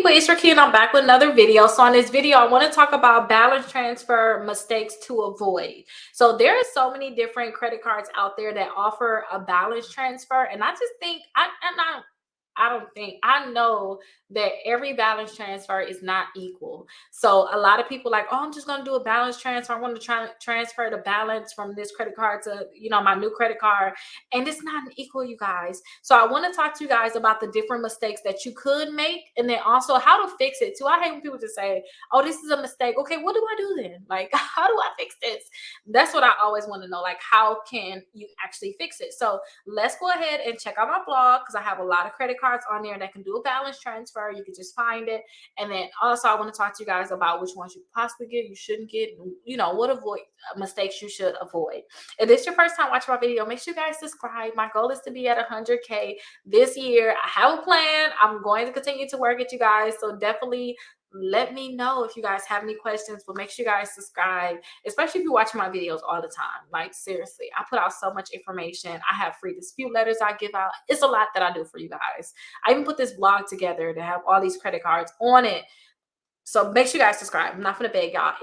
people, it's Rickita and I'm back with another video. So on this video, I want to talk about balance transfer mistakes to avoid. So there are so many different credit cards out there that offer a balance transfer. And I just think, I know that every balance transfer is not equal. So a lot of people like, oh, I'm just going to do a balance transfer. I want to try transfer the balance from this credit card to, my new credit card. And it's not an equal, you guys. So I want to talk to you guys about the different mistakes that you could make, and then also how to fix it too. I hate when people just say, oh, this is a mistake. Okay, what do I do then? Like, how do I fix this? That's what I always want to know. Like, how can you actually fix it? So let's go ahead and check out my blog, because I have a lot of credit cards on there that can do a balance transfer. You can just find it. And then also I want to talk to you guys about which ones you possibly get, you shouldn't get, what avoid mistakes you should avoid. If this is your first time watching my video, make sure you guys subscribe. My goal is to be at 100K this year. I have a plan. I'm going to continue to work at you guys. So definitely let me know if you guys have any questions, but make sure you guys subscribe, especially if you're watching my videos all the time. Like, seriously, I put out so much information. I have free dispute letters I give out. It's a lot that I do for you guys. I even put this blog together to have all these credit cards on it. So make sure you guys subscribe. I'm not going to beg y'all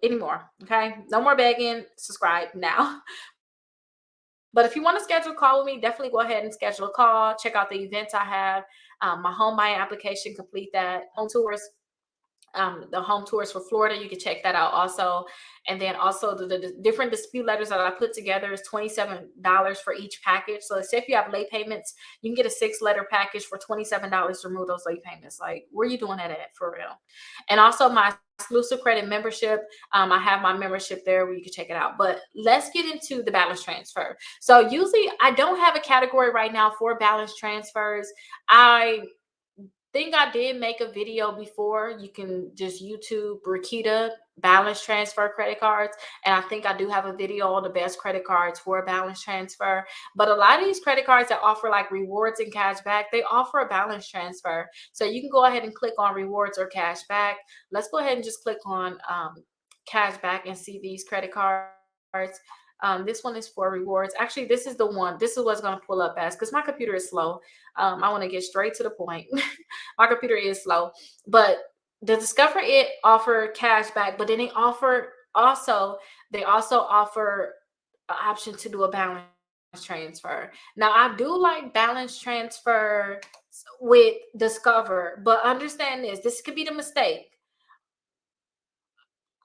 anymore. Okay. No more begging. Subscribe now. But if you want to schedule a call with me, definitely go ahead and schedule a call. Check out the events I have. My home buying application, complete that. Home tours. The home tours for Florida, you can check that out also. And then also the different dispute letters that I put together is $27 for each package. So say if you have late payments, you can get a 6-letter package for $27 to remove those late payments. Like, where are you doing that at, for real? And also my exclusive credit membership. I have my membership there where you can check it out. But let's get into the balance transfer. So usually I don't have a category right now for balance transfers. I think I did make a video before. You can just YouTube Rickita balance transfer credit cards. And I think I do have a video on the best credit cards for balance transfer. But a lot of these credit cards that offer like rewards and cash back, they offer a balance transfer. So you can go ahead and click on rewards or cash back. Let's go ahead and just click on cash back and see these credit cards. This one is for rewards. Actually, this is the one. This is what's going to pull up as, because my computer is slow. I want to get straight to the point. My computer is slow, but the Discover It offer cash back, but then they also offer an option to do a balance transfer. Now, I do like balance transfer with Discover, but understand this could be the mistake.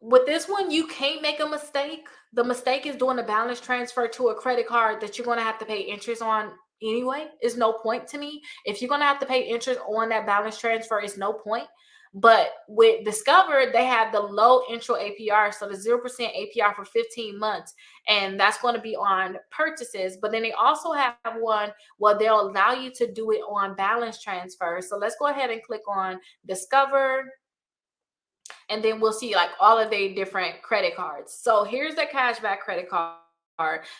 With this one, you can't make a mistake. The mistake is doing a balance transfer to a credit card that you're going to have to pay interest on anyway. It's no point to me. If you're going to have to pay interest on that balance transfer, it's no point. But with Discover, they have the low intro APR, so the 0% APR for 15 months, and that's going to be on purchases. But then they also have one where they'll allow you to do it on balance transfer. So let's go ahead and click on Discover. And then we'll see like all of the different credit cards. So here's the cashback credit card.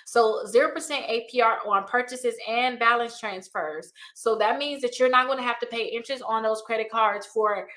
So 0% APR on purchases and balance transfers. So that means that you're not going to have to pay interest on those credit cards for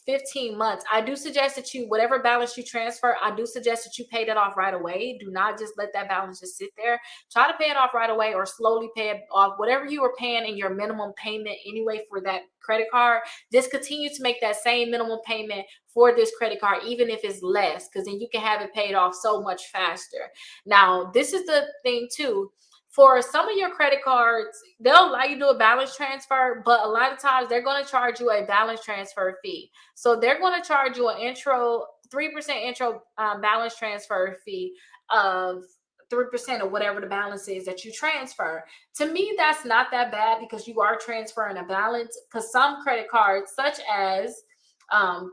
15 months. I do suggest that whatever balance you transfer, I do suggest that you pay that off right away. Do not just let that balance just sit there. Try to pay it off right away, or slowly pay it off. Whatever you were paying in your minimum payment anyway for that credit card, just continue to make that same minimum payment for this credit card, even if it's less, because then you can have it paid off so much faster. Now, this is the thing too. For some of your credit cards, they'll allow you to do a balance transfer, but a lot of times they're going to charge you a balance transfer fee. So they're going to charge you an 3% intro balance transfer fee of 3% of whatever the balance is that you transfer. To me, that's not that bad, because you are transferring a balance. Because some credit cards, such as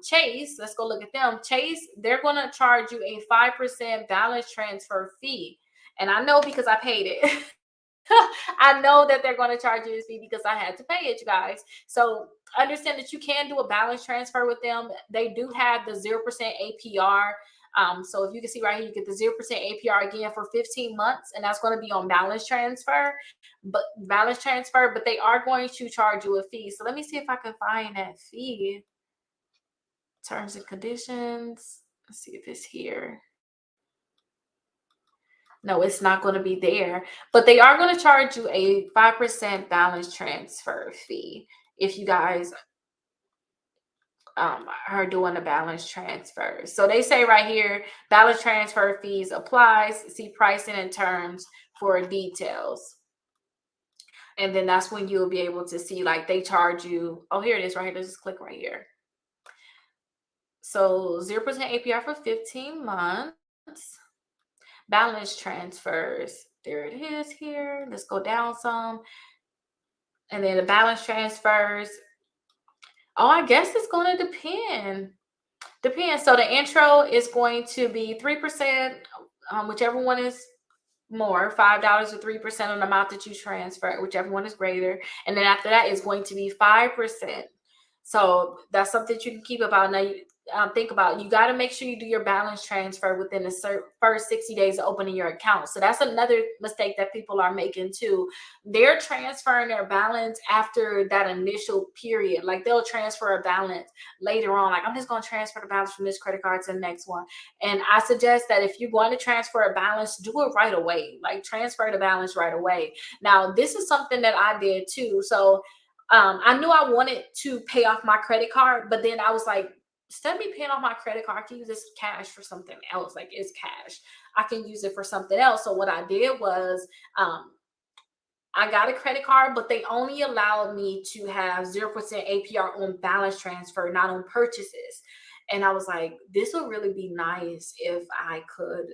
Chase, let's go look at them. Chase, they're going to charge you a 5% balance transfer fee. And I know, because I paid it. I know that they're going to charge you this fee because I had to pay it, you guys. So understand that you can do a balance transfer with them. They do have the 0% APR. So if you can see right here, you get the 0% APR again for 15 months, and that's going to be on balance transfer. But they are going to charge you a fee. So let me see if I can find that fee. Terms and conditions. Let's see if it's here. No, it's not going to be there, but they are going to charge you a 5% balance transfer fee if you guys her doing the balance transfer. So they say right here, balance transfer fees applies. See pricing and terms for details. And then that's when you'll be able to see, like, they charge you. Oh, here it is right here. Let's just click right here. So 0% APR for 15 months. Balance transfers. There it is here. Let's go down some. And then the balance transfers. Oh, I guess it's going to depend. Depends. So the intro is going to be 3%, whichever one is more, $5 or 3% on the amount that you transfer, whichever one is greater. And then after that is going to be 5%. So that's something that you can keep about. Now, think about, you got to make sure you do your balance transfer within the first 60 days of opening your account. So that's another mistake that people are making too. They're transferring their balance after that initial period. Like, they'll transfer a balance later on. Like, I'm just going to transfer the balance from this credit card to the next one. And I suggest that if you're going to transfer a balance, do it right away. Like, transfer the balance right away. Now, this is something that I did too. So I knew I wanted to pay off my credit card, but then I was like, instead of me paying off my credit card, I can use this cash for something else. Like, it's cash. I can use it for something else. So what I did was, I got a credit card, but they only allowed me to have 0% APR on balance transfer, not on purchases. And I was like, this would really be nice if I could,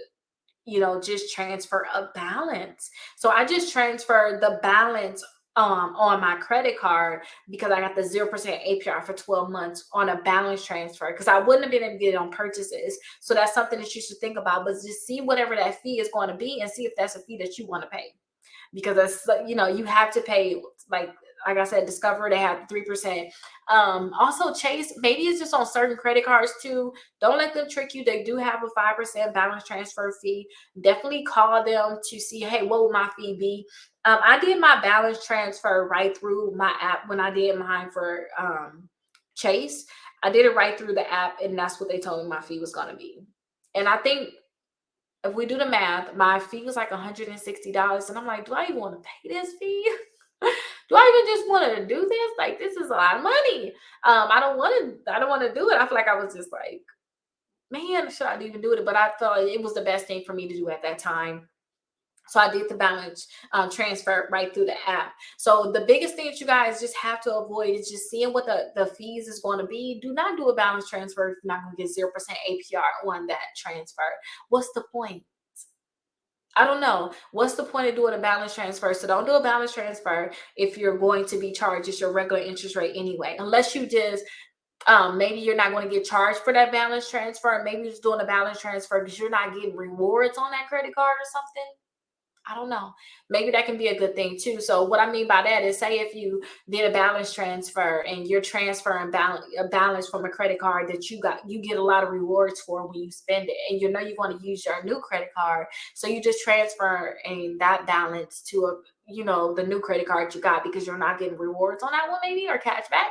just transfer a balance. So I just transferred the balance on my credit card, because I got the 0% APR for 12 months on a balance transfer, because I wouldn't have been able to get it on purchases. So that's something that you should think about, but just see whatever that fee is going to be and see if that's a fee that you want to pay, because that's, you have to pay, like I said, Discover, they have 3%. Also Chase, maybe it's just on certain credit cards too. Don't let them trick you. They do have a 5% balance transfer fee. Definitely call them to see, hey, what would my fee be? I did my balance transfer right through my app when I did mine for Chase. I did it right through the app, and that's what they told me my fee was going to be. And I think if we do the math, my fee was like $160. And I'm like, do I even want to pay this fee? Do I even just want to do this? Like, this is a lot of money. I don't want to do it. I feel like I was just like, man, should I even do it? But I thought it was the best thing for me to do at that time. So I did the balance transfer right through the app. So the biggest thing that you guys just have to avoid is just seeing what the fees is going to be. Do not do a balance transfer if you're not going to get 0% APR on that transfer. What's the point? I don't know. What's the point of doing a balance transfer? So don't do a balance transfer if you're going to be charged just your regular interest rate anyway. Unless you just maybe you're not going to get charged for that balance transfer. Maybe you're just doing a balance transfer because you're not getting rewards on that credit card or something. I don't know. Maybe that can be a good thing too. So what I mean by that is, say if you did a balance transfer and you're transferring a balance from a credit card that you get a lot of rewards for when you spend it, and you know you're going to use your new credit card, so you just transfer that balance to the new credit card you got, because you're not getting rewards on that one, maybe, or cash back.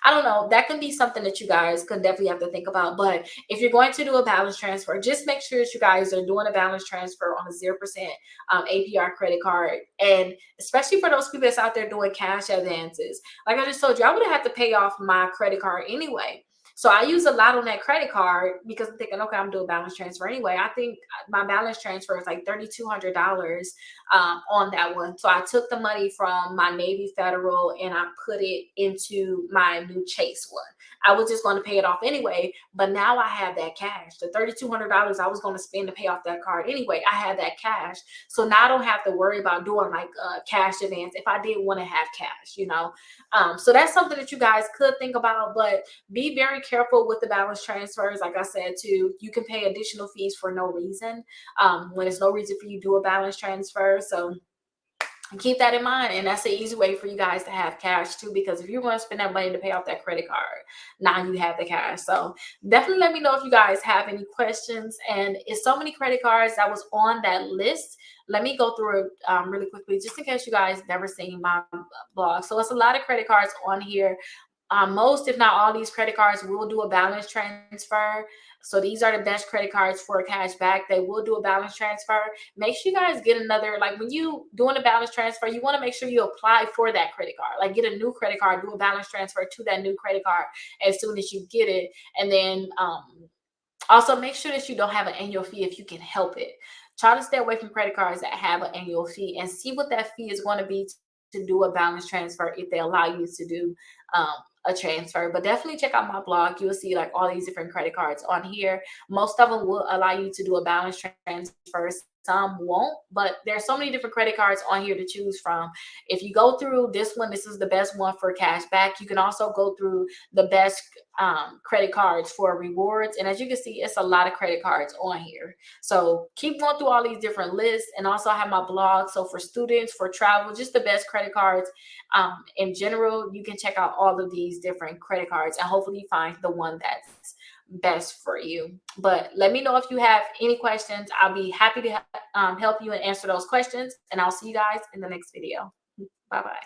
I don't know. That can be something that you guys could definitely have to think about. But if you're going to do a balance transfer, just make sure that you guys are doing a balance transfer on a 0% APR credit card. And especially for those people that's out there doing cash advances. Like I just told you, I would have had to pay off my credit card anyway. So I use a lot on that credit card because I'm thinking, okay, I'm doing balance transfer anyway. I think my balance transfer is like $3,200 on that one. So I took the money from my Navy Federal and I put it into my new Chase one. I was just going to pay it off anyway, but now I have that cash. The $3,200 I was going to spend to pay off that card anyway, I had that cash. So now I don't have to worry about doing like a cash advance if I did want to have cash. So that's something that you guys could think about, but be very careful with the balance transfers. Like I said too, you can pay additional fees for no reason when there's no reason for you to do a balance transfer. So keep that in mind, and that's an easy way for you guys to have cash too, because if you're going to spend that money to pay off that credit card, now you have the cash. So definitely let me know if you guys have any questions. And it's so many credit cards that was on that list. Let me go through it really quickly, just in case you guys never seen my blog. So it's a lot of credit cards on here. Most, if not all, these credit cards will do a balance transfer. So these are the best credit cards for cash back. They will do a balance transfer. Make sure you guys get another, like when you doing a balance transfer, you want to make sure you apply for that credit card. Like get a new credit card, do a balance transfer to that new credit card as soon as you get it. And then also make sure that you don't have an annual fee if you can help it. Try to stay away from credit cards that have an annual fee and see what that fee is going to be to do a balance transfer if they allow you to do um, a transfer. But definitely check out my blog. You'll see like all these different credit cards on here. Most of them will allow you to do a balance transfer. Some won't, but there's so many different credit cards on here to choose from. If you go through this one, this is the best one for cash back. You can also go through the best credit cards for rewards. And as you can see, it's a lot of credit cards on here. So keep going through all these different lists, and also I have my blog. So for students, for travel, just the best credit cards in general, you can check out all of these different credit cards and hopefully find the one that's best for you. But let me know if you have any questions. I'll be happy to help you and answer those questions. And I'll see you guys in the next video. Bye bye.